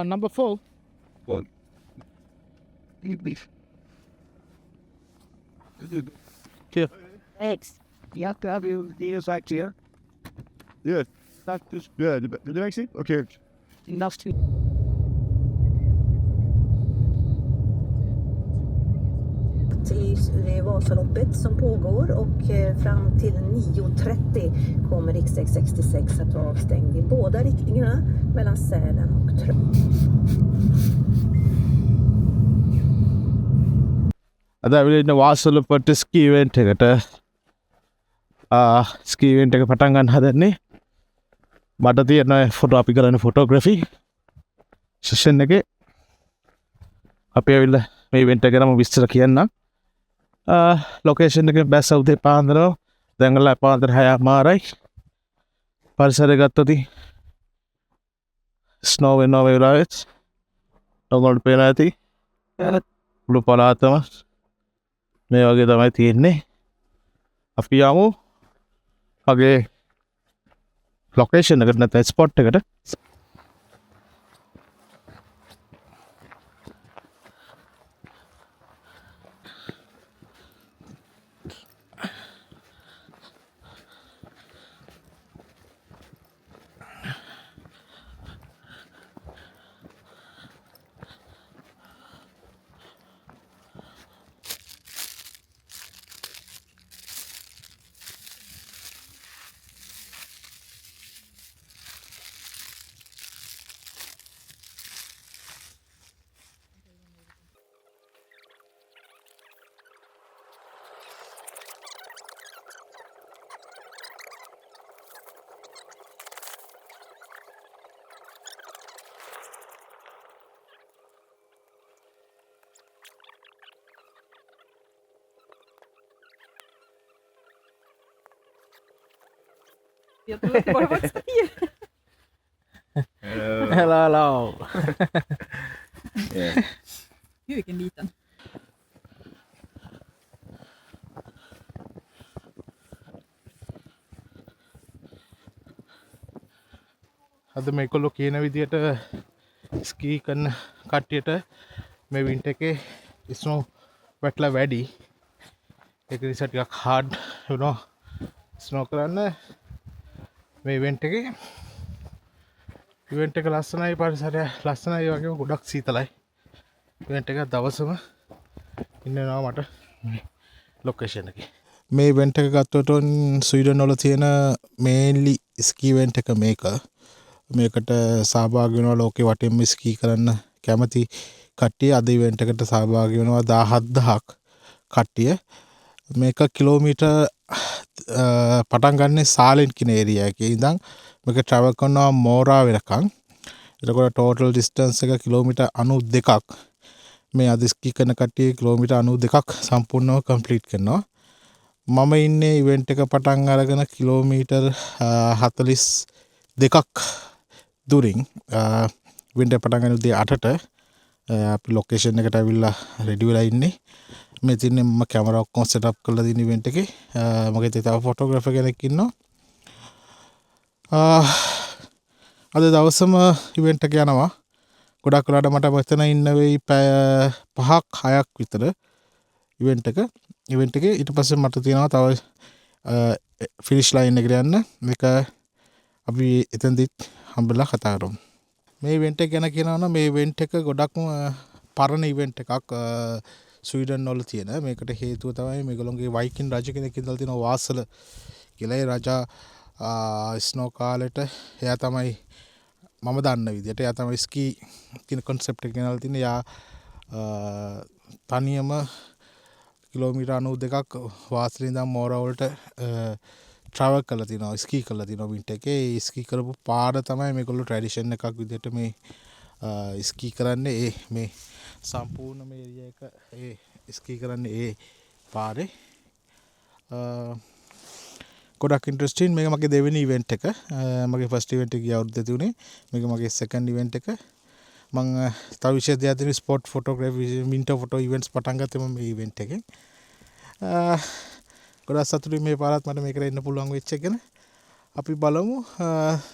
Number 4. What? Here. Thanks. You have to have your ears like here. Yeah, that's just good. Did I see? Okay. Enough to. I Vasaloppet som pågår och fram till 9.30 kommer riksväg 66 att vara avstängd i båda riktningarna mellan Sälen och අද ඇවිලන්න වාසල පට ස්කීවෙන්ට් එකට ස්කීවෙන්ට් එක පටන් ගන්න හදන්නේ මට තියෙන photo අපි කරන ෆොටෝග්‍රෆි සෙෂන් එකේ අපි ඇවිල්ලා මේ ඉවෙන්ට් එක ගැන විස්තර කියන්නම් ලොකේෂන් එකේ බැස් අවුදේ පාන්දර දැන් ගලා පාන්දර 6:00 පරිසරය ගත්තොත් ස්නෝ වෙනවා මේ වෙලාවෙත් ඔයගොල්ලෝ පේනවා ඇති මුළු පළාතම මේ වගේ තමයි තියෙන්නේ අපි යමු මගේ ලොකේෂන් එකට නැත්නම් ස්පොට් එකට Jag tror att det bara var ett styr. hello Gud vilken liten. අද මේකොල්ලෝ කියන විදියට ස්කී කරන කට්ටියට මේ වින්ටර් එකේ ස්නෝ වැටලා වැඩි ඒක නිසා ටිකක් හાર્ඩ් වෙනවා ස්නෝ කරන්න මේ ඉවෙන්ට් එක ලස්සනයි පරිසරය ලස්සනයි වගේම ගොඩක් සීතලයි ඉවෙන්ට් එක දවසම ඉන්නවා මට ලොකේෂන් එකේ මේ ඉවෙන්ට් එක ගත්තොත් ස්වීඩන් වල තියෙන මේන්ලි ස්කී ඉවෙන්ට් එක මේකට සහභාගී වෙනවා ලෝකේ වටේම ස්කී කරන්න කැමති කට්ටිය අද ඉවෙන්ට් එකට සහභාගී වෙනවා 17000ක් කට්ටිය මේක කිලෝමීටර් පටන් ගන්න සාලෙන් කියන ඒරියා එකේ ඉඳන් මේක ට්‍රැවල් කරනවා මෝරා වෙනකන් එතකොට ටෝටල් ඩිස්ටන්ස් එක කිලෝමීටර් 92ක් මේ අද ස්කී කරන කට්ටිය කිලෝමීටර් 92ක් සම්පූර්ණව කම්ප්ලීට් කරනවා මම ඉන්නේ ඉවෙන්ට් එක පටන් අරගෙන කිලෝමීටර් 42ක් දුරින් ඉවෙන්ට් එක පටන් ගන්න උදේ 8ට අපි ලොකේෂන් එකට ඇවිල්ලා රෙඩි වෙලා ඉන්නේ මේ තින්නේ මම කැමරා ඔක්කොම සෙට් අප් කරලා තියෙන ඉවෙන්ට් එකේ මගේ තව ෆොටෝග්‍රැෆර් කෙනෙක් ඉන්නවා අද දවසම ඉවෙන්ට් එක යනවා ගොඩක් වෙලාට මට මෙතන ඉන්න වෙයි පැය 5ක් 6ක් විතර ඉවෙන්ට් එකේ ඊට පස්සේ මට තියෙනවා තව ෆිනිෂ් ලයින් එකට යන්න මේක අපි එතෙන්දිත් හම්බෙලා කතා කරමු මේ ඉවෙන්ට් එක ගැන කියනවා නම් මේ ඉවෙන්ට් එක ගොඩක්ම පරණ ඉවෙන්ට් එකක් ස්වීඩන් වල තියෙන මේකට හේතුව තමයි මේගොල්ලෝගේ වයිකින් රජ කෙනෙක් ඉඳලා තියෙන වාසල කියලා ඒ රජා ස්නෝ කාලෙට එයා තමයි මම දන්න විදිහට එයා තමයි ස්කී කියන concept එක ගෙනල්ලා තින්නේ එයා තනියම කිලෝමීටර් 92ක් වාසලේ ඉඳන් මෝරා වලට ට්‍රැවල් කරලා තිනවා ස්කී කරලා තිනවා වින්ටර් එකේ ස්කී කරපු පාර තමයි මේගොල්ලෝ ට්‍රැඩිෂන් එකක් විදිහට මේ ස්කී කරන්නේ ඒ මේ සම්පූර්ණ මේ ඒරියා එක ඒ ස්කී කරන්නේ ඒ පාරේ ගොඩක් ඉන්ට්‍රස්ටිං. මේක මගේ දෙවෙනි ඉවෙන්ට් එක. මගේ ෆස්ට් ඉවෙන්ට් එක ගිය අවුරුද්දේ තිබුණේ. මේක මගේ සෙකන්ඩ් ඉවෙන්ට් එක. මම තව විශේෂ දෙයක් තියෙනවා ස්පෝට් ෆොටෝග්‍රැෆි වින්ටර් ෆොටෝ ඉවෙන්ට්ස් පටන් ගත්තේ මම මේ ඉවෙන්ට් එකෙන්. ගොඩක් සතුටුයි මේ පාරත් මට මේකට එන්න පුළුවන් වෙච්ච එක ගැන. අපි බලමු.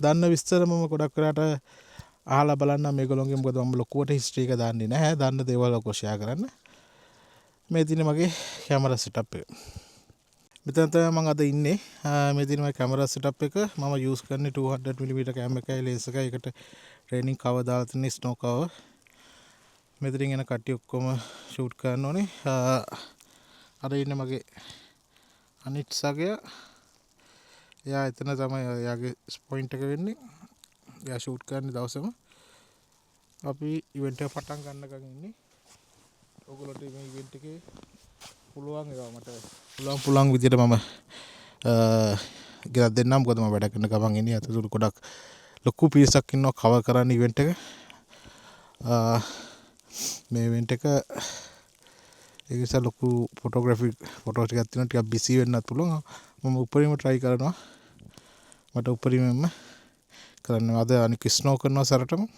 දන්න විස්තර මම ගොඩක් වෙලාට අහලා බලන්න මේගොල්ලෝගේ මොකද මම ලොකුවට හිස්ටරි එක දන්නේ නැහැ. දන්න දේවල් ඔක්කොම ෂෙයා කරන්න. මේ තියෙන මගේ කැමරා සෙටප් එක. මෙතන තමයි මම අද ඉන්නේ. මේ තියෙන මගේ කැමරා සෙටප් එක. මම යූස් කරන්නේ 200mm කැම එකයි ලෙන්ස් එකයි. ඒකට ට්‍රේනින් කවර් දාලා තියෙන ස්නෝ කවර්. මෙතනින් එන කට්ටිය ඔක්කොම ෂූට් කරන්න ඕනේ. අර ඉන්නේ මගේ අනිත් සගය. එයා එතන තමයි එයාගේ පොයින්ට් එක වෙන්නේ. එයා ෂූට් කරන දවසම අපි ඉවෙන්ට් එක පටන් ගන්නකන් ඉන්නේ. ඔයගොල්ලෝට මේ ඉවෙන්ට් එකේ පුළුවන් ඒවා මට පුළුවන් විදියට මම ගෙනත් දෙන්නම්. මොකද මම වැඩ කරන ගමන් ඉන්නේ අතතුරු ගොඩක් ලොකු පිරිසක් ඉන්නවා කවර් කරන්න ඉවෙන්ට් එක. මේ ඉවෙන්ට් එක ඒ නිසා ලොකු ෆොටෝග්‍රැෆි ෆොටෝස් ටිකක් තියෙනවා. ටිකක් බිසි වෙන්නත් පුළුවන්. මම උපරිම try කරනවා. මට උපරිමම කරන්න අද අනික ස්නෝ කරනවා සරටම.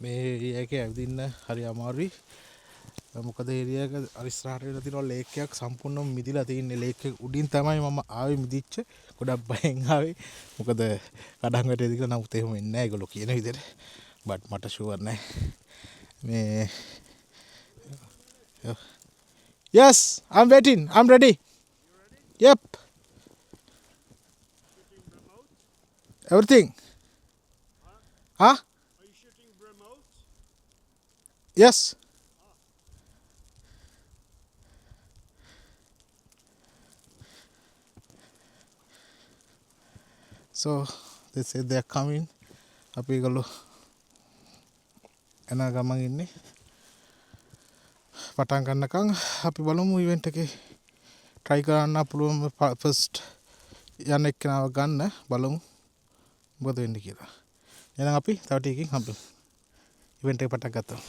මේ ඒරියා එකේ ඇවිදින්න හරි අමාරුයි. මොකද ඒරියා එක අරිස්සාරට වෙලා තියෙනවා ලේක් එකක් සම්පූර්ණයෙන්ම මිදිලා තියෙන්නේ. ලේක් එක උඩින් තමයි මම ආවේ මිදිච්ච. ගොඩක් බයෙන් ආවේ. මොකද කඩන් වැටේද කියලා නමුත් එහෙම වෙන්නේ නැහැ ඒගොල්ලෝ කියන විදිහට. බට් මට ෂුවර් නැහැ. මේ Yes, I'm waiting. I'm ready. Yep. Everything. Huh? Are you shooting remote? Yes. So they say they are coming. අපි ඒගොල්ලෝ එන ගමන් ඉන්නේ. පටන් ගන්නකම් අපි බලමු ඉවෙන්ට් එකේ try කරන්න පුළුවන් ෆස්ට් යන්න එක්කනව ගන්න බලමු මොකද වෙන්නේ කියලා. එහෙනම් අපි තව ටිකකින් හම්බෙමු. ඉවෙන්ට් එක පටන් ගත්තා.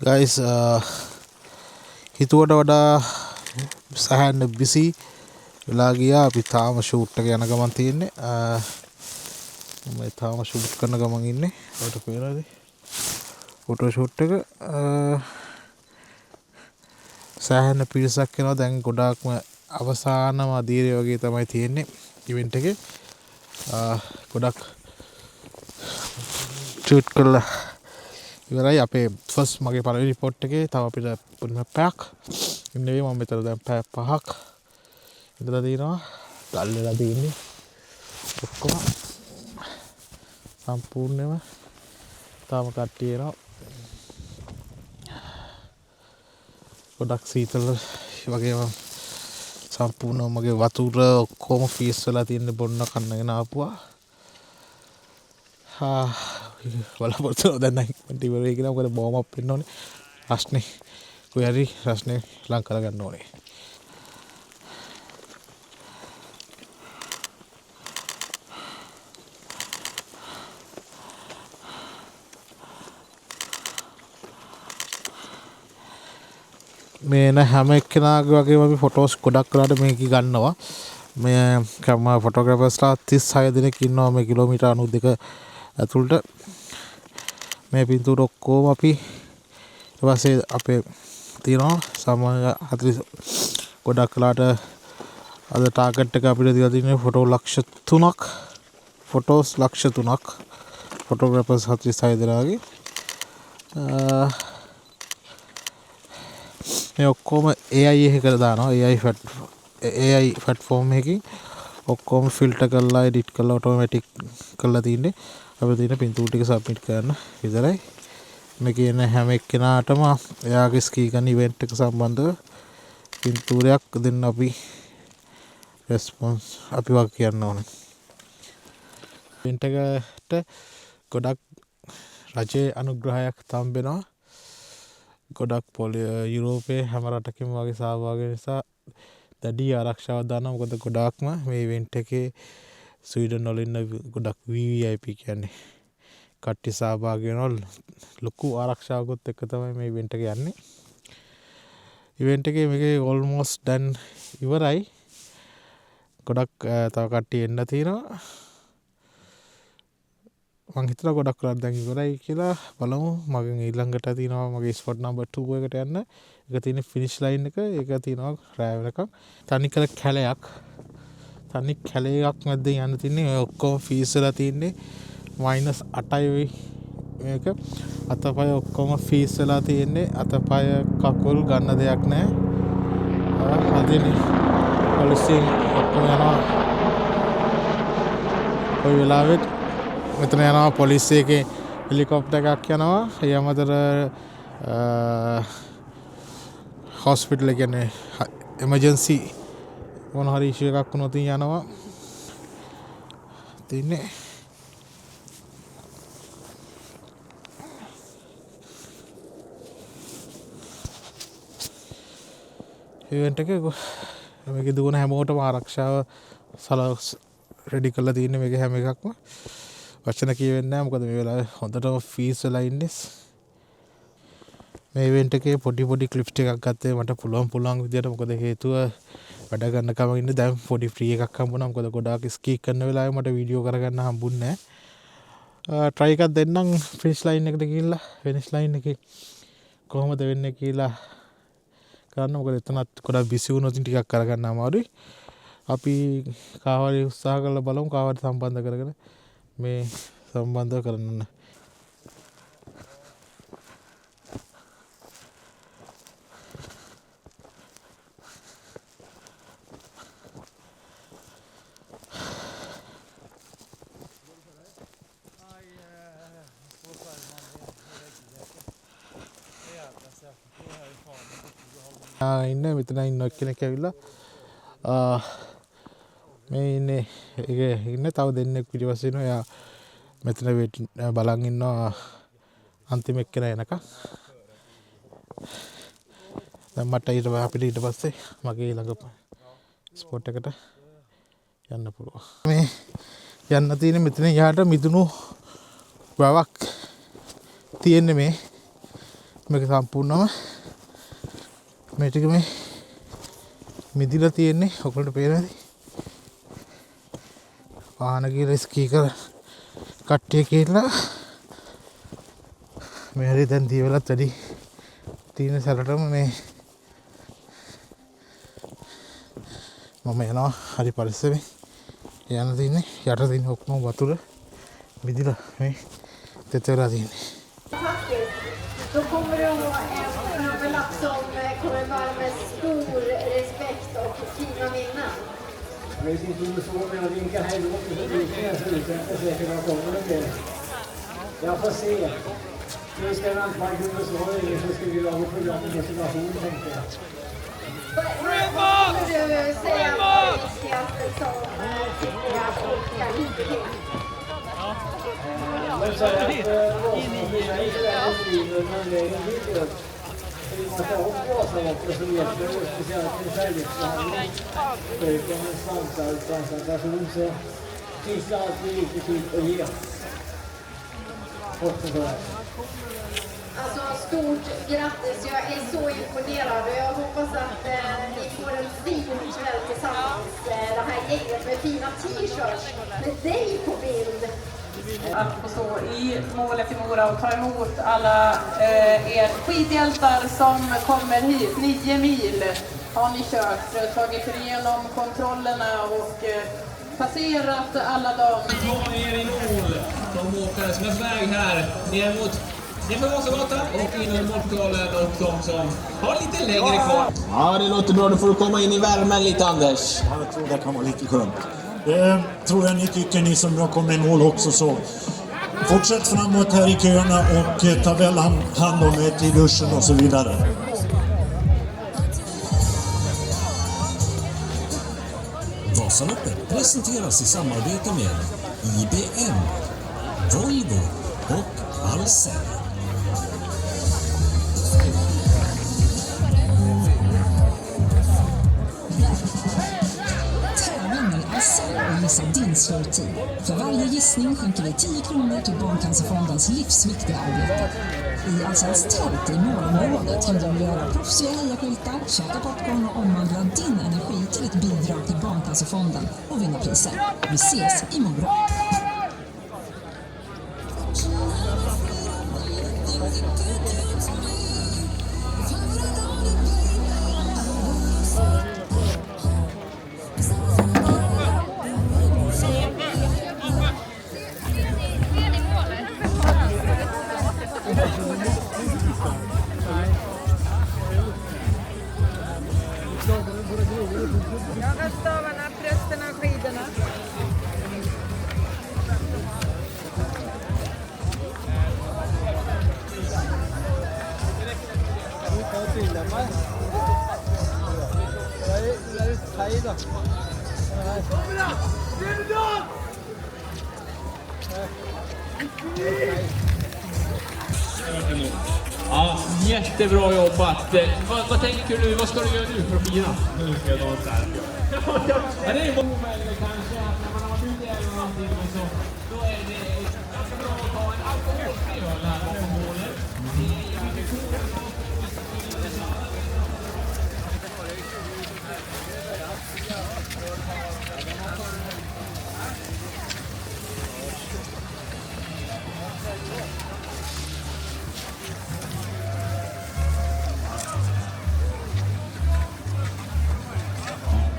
Guys, හිතුවට වඩා සහන්න බිසි වෙලා ගියා. අපි තාම ෂූට් එක යන ගමන් තියෙන්නේ. මම තාම ෂූට් කරන ගමන් ඉන්නේ. ඔයාලට පේනවද? ෆොටෝ ෂූට් එක සහන්න පිරිසක් එනවා. දැන් ගොඩාක්ම අවසානම අදියරේ වගේ තමයි තියෙන්නේ ඉවෙන්ට් එකේ. ගොඩක් ෂූට් කළා ඉවරයි. අපේ ෆස්ට් මගේ පළවෙනි රිපෝට් එකේ තව අපිට පුදුම පැයක් ඉන්නේ. මම මෙතන දැන් පැය 5ක් ඉඳලා තියෙනවා. ගල් වෙලා තියෙන්නේ ඔක්කොම සම්පූර්ණයෙන්ම. තාම කට්ටිය එනවා. ගොඩක් සීතල වගේම සම්පූර්ණ මගේ වතුර ඔක්කොම ෆීස් වෙලා තියෙන බොන්න කන්නගෙන ආපුවා. බලාපොරොත්තු දැන් ඉක්මනට ඉවර වෙයි කියලා. මොකද බෝම් අප් වෙන්න ඕනේ. රස්නේ කොහේ හරි රස්නේ ලං කරගන්න ඕනේ. මේ හැම එක්කෙනාගේ වගේම අපි ෆොටෝස් ගොඩක් වෙලාට මේක ගන්නවා. මේ කැමරා ෆොටෝග්‍රැෆර්ස්ලා 36 දෙනෙක් ඉන්නවා මේ කිලෝමීටර් 92 ඇතුළට. මේ පින්තූර ඔක්කොම අපි ඊට පස්සේ අපේ තියෙනවා සාමාන්‍ය 40 ගොඩක් වෙලාට අද ටාගට් එක අපිට දීලා තියෙන්නේ ෆොටෝ ලක්ෂ 3ක්. ෆොටෝස් ලක්ෂ 3ක් ෆොටෝග්‍රැෆර්ස් 46 දෙනාගේ. මේ ඔක්කොම AI එකකට දානවා. AI platform එකකින් ඔක්කොම ෆිල්ටර් කරලා එඩිට් කරලා ඔටෝමැටික් කරලා තින්නේ. අපිට තියෙන පින්තූර ටික සබ්මිට් කරන්න විතරයි. මේකේ ඉන්න හැම එක්කෙනාටම එයාගේ ස්කී ගන්න ඉවෙන්ට් එක සම්බන්ධව පින්තූරයක් දෙන්න අපි රෙස්පොන්ස් අපි වාක් කියන්න ඕනේ. ඉවෙන්ට් එකට ගොඩක් රජයේ අනුග්‍රහයක් හම්බෙනවා. ගොඩක් යුරෝපයේ හැම රටකම වගේ සහභාගී නිසා දැඩි ආරක්ෂාවක් දානවා. මොකද ගොඩාක්ම මේ ඉවෙන්ට් එකේ ස්වීඩන් වල ඉන්න ගොඩක් VVIP කියන්නේ කට්ටිය සහභාගී වෙනවා. ලොකු ආරක්ෂාවකුත් එක්ක තමයි මේ ඉවෙන්ට් එක යන්නේ. ඉවෙන්ට් එකේ මේකේ ඕල්මෝස්ට් දැන් ඉවරයි. ගොඩක් තව කට්ටිය එන්න තියෙනවා. මං හිතලා ගොඩක් වෙලා දැන් ඉවරයි කියලා. බලමු. මගෙන් ඊළඟට තියෙනවා මගේ ස්පොට් නම්බර් 2 එකට යන්න. ඒක තියෙන ෆිනිෂ් ලයින් එක. ඒක තියෙනවා රෑ වෙනකම්. තනිකර කැලයක්. තනි කැලයක් මැද්ද යන්න තින්නේ. ඔය ඔක්කොම ෆීස් වෙලා තින්නේ -8යි මේක. අතපය ඔක්කොම ෆීස් වෙලා තින්නේ. අතපය කකුල් ගන්න දෙයක් නැහැ. අදිනේ පොලිසියෙන් ඔක්කොම යනවා. ඔය වෙලාවෙත් මෙතන යනවා පොලිසිය එකේ හෙලිකොප්ටර් එකක් යනවා. ඒ අමතර හොස්පිටල් එක කියන්නේ එමර්ජන්සි මොන හරි ඉෂුව එකක් වුණොත් යනවා. තින්නේ ඉවෙන්ට් එක මේක දුවන හැමෝටම ආරක්ෂාව රෙඩි කරලා තියෙන්නේ මේක හැම එකක්ම. වචන කියවෙන්නේ නැහැ. මොකද මේ වෙලාවේ හොඳටම ෆීස් වෙලා ඉන්නේ. මේ ඉවෙන්ට් එකේ පොඩි ක්ලිප්ස් ටිකක් ගත්තේ මට පුළුවන් විදියට. මොකද හේතුව වැඩ ගන්න කම ඉන්නේ. දැන් පොඩි ෆ්‍රී එකක් හම්බුණා. මොකද ගොඩාක් ස්කී කරන වෙලාවේ මට වීඩියෝ කරගන්න හම්බුන්නේ නැහැ. try එකක් දෙන්නම් ෆිනිෂ් ලයින් එකට ගිහිල්ලා ෆිනිෂ් ලයින් එකේ කොහොමද වෙන්නේ කියලා කරන්න. මොකද එතනත් ගොඩක් බිසි වුණොත් ටිකක් කරගන්න අමාරුයි. අපි කාවරි උත්සාහ කරලා බලමු. කාවරි සම්බන්ධ කරගෙන මේ සම්බන්ධ කරන්න. ඉන්න මෙතන ඉන්න කෙනෙක් ඇවිල්ලා මේ ඉන්නේ ඒක ඉන්න තව දෙන්නෙක් පිටිපස්සේ ඉන්නවා. එයා මෙතන බලන් ඉන්නවා අන්තිම එක්කෙනා එනකම්. දැන් මට අපිට ඊට පස්සේ මගේ ළඟ ස්පොට් එකට යන්න පුළුවන්. මේ යන්න තියෙන මෙතන යාට මිදුණු වැවක් තියෙන්නේ මේක සම්පූර්ණම මේ ටික මේ මිදිලා තියෙන්නේ. ඔයගොල්ලන්ට පේනවද? වාහන ගිහලා ස්කී කර කට්ටිය කියලා මේ හරි දැන් දීවලත් වැඩි තියෙන සැරටම මේ මම යනවා හරි පරිස්සමෙන් යන්න තියෙන්නේ. යට තියෙන ඔක්කොම වතුර මිදිලා මේ තෙත වෙලා තියෙන්නේ. Då kommer det att vara en överlapp som kommer vara med stor respekt och fina minnen. Jag vet inte om du såg när jag vinkade här långt så vinkade jag så ut. Jag säkert vad kommer det bli. Jag får se. Nu ska jag vänta på så har jag ingen som ska göra något program med motivation tänkte jag. Vad kommer du säga är det viktigaste som sitter att åka hit till? Jag säger att Vasaloppet är väldigt livet, men vägen dit upp. Man tar upp Vasaloppet så vet man ju speciellt en färdigförhandling. Försöker med svansar, så finns det alltid lite tid att ge. Kort och så här. Alltså stort grattis, jag är så imponerad och jag hoppas att ni får en fin kväll tillsammans, det här gänget med fina t-shirts med dig på bild. Att få stå i målet i Mora och ta emot alla er skidhjältar som kommer hit. 9 mil har ni kört, tagit er igenom kontrollerna och passerat alla dem. Ta er i mål, de åkare som är på väg här ner mot Vasagatan och in i målpokalen och de som har lite längre kvar. Ja, det låter bra. Då får du komma in i värmen lite, Anders. Ja, jag tror det kan vara lite skönt. Det tror jag ni tycker, ni som har kommit i mål också. Så fortsätt framåt här i köerna och ta väl hand om er till duschen och så vidare. Vasaloppet presenteras i samarbete med IBM, Volvo och Ahlsell. Tävling med Ahlsell och gissa din sluttid. För varje gissning skänker vi 10 kronor till Barncancerfondens livsviktiga arbete. I Ahlsells tält i målområdet kan du göra proffsiga hejaskyltar, käka popcorn och omvandla din energi till ett bidrag till Barncancerfonden och vinna priser. Vi ses i Mora! Jag har stavarna, prästerna och skidorna. Ja, jättebra jobbat. Vad tänker du? Vad ska du göra nu för att fira? Nu ska jag dansa här. Ja, det är ju omöjligt kanske att när man har varit ute eller någonting så då är det ganska bra att ta en alkoholfri öl här bakom målet. Det är ju mycket coolt.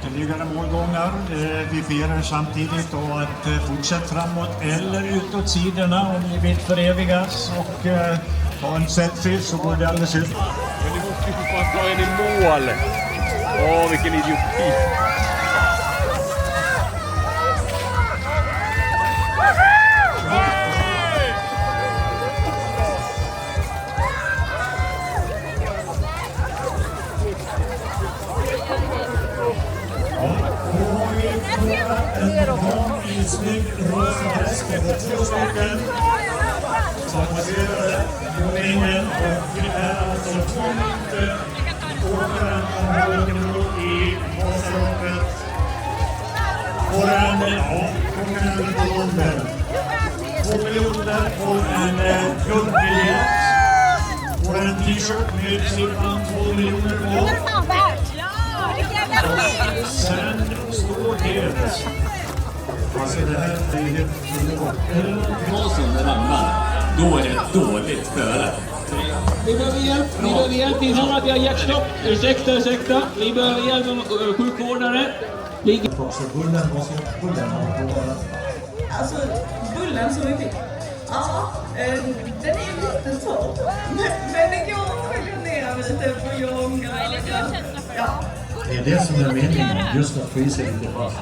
Ytterligare målgångar. Vi firar samtidigt och att fortsätta framåt eller utåt sidorna om ni vill förevigas och ha en selfie så går det alldeles ut. Men ni måste ju fan ta er i mål. Åh, vilken idioti. En snygg rosa häst med 2 stycken som passerade målningen och det är alltså 2 minuter åkaren om i Vasaloppet. Får en, åkaren på London. 2 miljoner får en guldbiljett. Får en t-shirt med siffran 2 miljoner på. Sen står det. Alltså det här är helt underbart. Vad som ramlar, då är det dåligt före. Vi behöver hjälp, vi behöver hjälp. Vi har att vi har hjärtstopp. Ursäkta. Vi behöver hjälp med sjukvårdare. Bullen, Alltså, bullen som vi fick. Ja, den är lite torr. Men det går att skölja ner lite på jonga. Ja. det är det som är meningen, just att frysa lite fast.